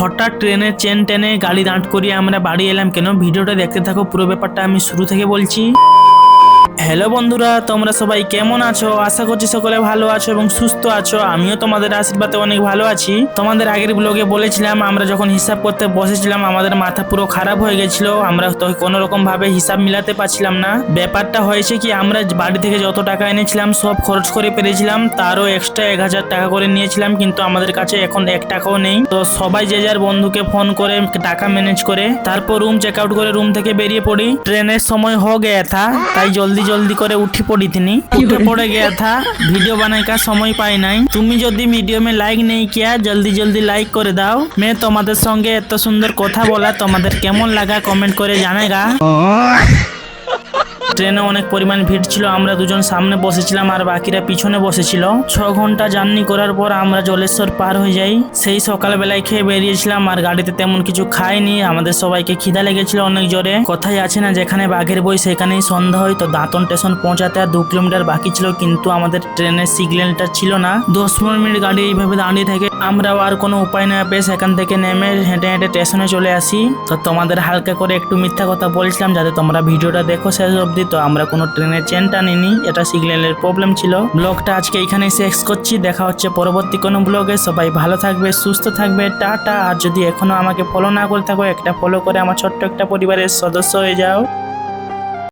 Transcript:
হঠাৎ ট্রেনের চেন টেনে গাড়ি দাঁড় করিয়ে আমরা বাড়ি এলাম কেন? ভিডিওটা দেখতে থাকো, পুরো ব্যাপারটা আমি শুরু থেকে বলছি। হ্যালো বন্ধুরা, তোমরা সবাই কেমন আছো? আশা করছি সকলে ভালো আছো এবং সুস্থ আছো। আমিও তোমাদের আশীর্বাদে অনেক ভালো আছি। তোমাদের আগের ব্লগে বলেছিলাম আমরা যখন হিসাব করতে বসেছিলাম আমাদের মাথা পুরো খারাপ হয়ে গেছিল। আমরা তো কোনো রকম ভাবে হিসাব মিলাতে পারছিলাম না। ব্যাপারটা হয়েছে কি, আমরা বাড়ি থেকে যত টাকা এনেছিলাম সব খরচ করে পেরেছিলাম, তারও এক্সট্রা 1000 টাকা করে নিয়েছিলাম, কিন্তু আমাদের কাছে এখন 1 টাকাও নেই। তো সবাই যে যার বন্ধুকে ফোন করে টাকা ম্যানেজ করে তারপর রুম চেক আউট করে রুম থেকে বেরিয়ে পড়ি। ট্রেনের সময় हो गया था, তাই জলদি করে উঠি পড়ি তিনি उठे पड़े गया था। वीडियो बनाने का समय पाई नहीं। তুমি যদি ভিডিও में লাইক नहीं किया জলদি লাইক করে দাও। मैं তোমাদের সঙ্গে এত সুন্দর কথা বলা তোমাদের কেমন লাগা কমেন্ট করে জানাগা। ট্রেনে অনেক পরিমাণ ভিড় ছিল। আমরা দুজন সামনে বসেছিলাম আর বাকিরা পিছনে বসেছিল। 6 ঘন্টা জার্নি করার পর আমরা জলেশ্বর পার হয়ে যাই। সেই সকালবেলায় খেয়ে বেরিয়েছিলাম আর গাড়িতে তেমন কিছু খাইনি। আমাদের সবাইকে খিদা লেগেছিল অনেক জোরে। কথাই আছে না, যেখানে বাঘের বই সেখানেই সন্ধ্যা হয়। তো দাঁতন স্টেশন পৌঁছাতে আর 2 কিলোমিটার বাকি ছিল, কিন্তু আমাদের ট্রেনের সিগন্যালটা ছিল না। 10-15 মিনিট গাড়ি এইভাবে দাঁড়িয়ে থাকে। আমরাও আর কোনো উপায় না পেয়ে সেখান থেকে নেমে হেঁটে স্টেশনে চলে আসি। তো তোমাদের হালকা করে একটু মিথ্যা কথা বলছিলাম যাতে তোমরা ভিডিওটা দেখো শেষ অবধি। তো আমরা কোনো ট্রেনের চেন টানিনি, এটা সিগন্যালের প্রবলেম ছিল। ব্লগটা আজকে এখানেই শেষ করছি। দেখা হচ্ছে পরবর্তী কোনো ব্লগে। সবাই ভালো থাকবে, সুস্থ থাকবে, টাটা। আর যদি এখনো আমাকে ফলো না করে থাকো, একটা ফলো করে আমার ছোট্ট একটা পরিবারের সদস্য হয়ে যাও।